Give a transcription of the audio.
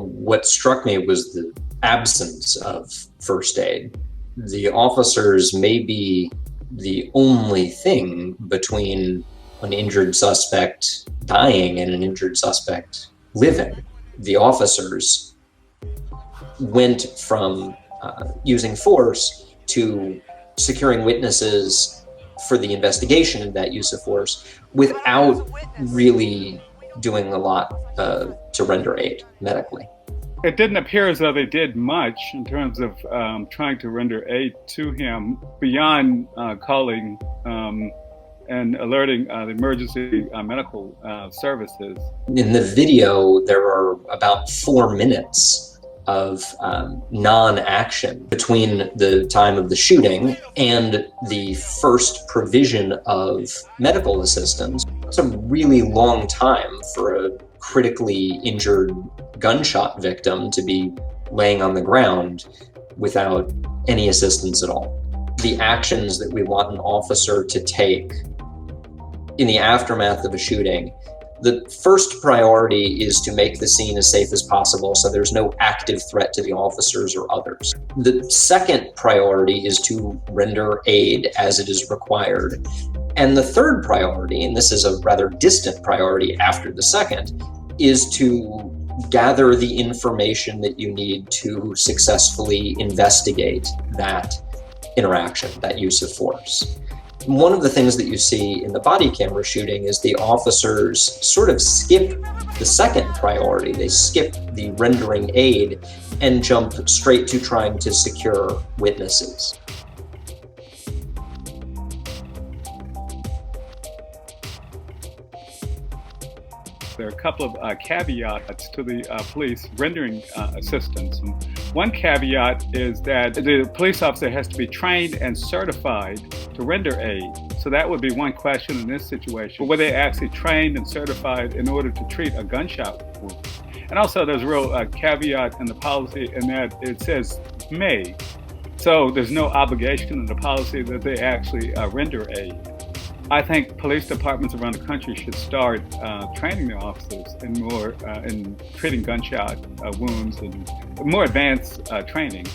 what struck me was the absence of first aid. The officers may be the only thing between an injured suspect dying and an injured suspect living. The officers went from using force to securing witnesses for the investigation of that use of force without really doing a lot to render aid medically. It didn't appear as though they did much in terms of trying to render aid to him beyond calling and alerting the emergency medical services. In the video, there are about 4 minutes of non-action between the time of the shooting and the first provision of medical assistance. It's a really long time for a critically injured gunshot victim to be laying on the ground without any assistance at all. The actions that we want an officer to take in the aftermath of a shooting, the first priority is to make the scene as safe as possible so there's no active threat to the officers or others. The second priority is to render aid as it is required. And the third priority, and this is a rather distant priority after the second, is to gather the information that you need to successfully investigate that interaction, that use of force. One of the things that you see in the body camera shooting is the officers sort of skip the second priority. They skip the rendering aid and jump straight to trying to secure witnesses. There are a couple of caveats to the police rendering assistance. And one caveat is that the police officer has to be trained and certified to render aid. So that would be one question in this situation. Were they actually trained and certified in order to treat a gunshot wound? And also there's a real caveat in the policy in that it says may. So there's no obligation in the policy that they actually render aid. I think police departments around the country should start training their officers in treating gunshot wounds and more advanced training.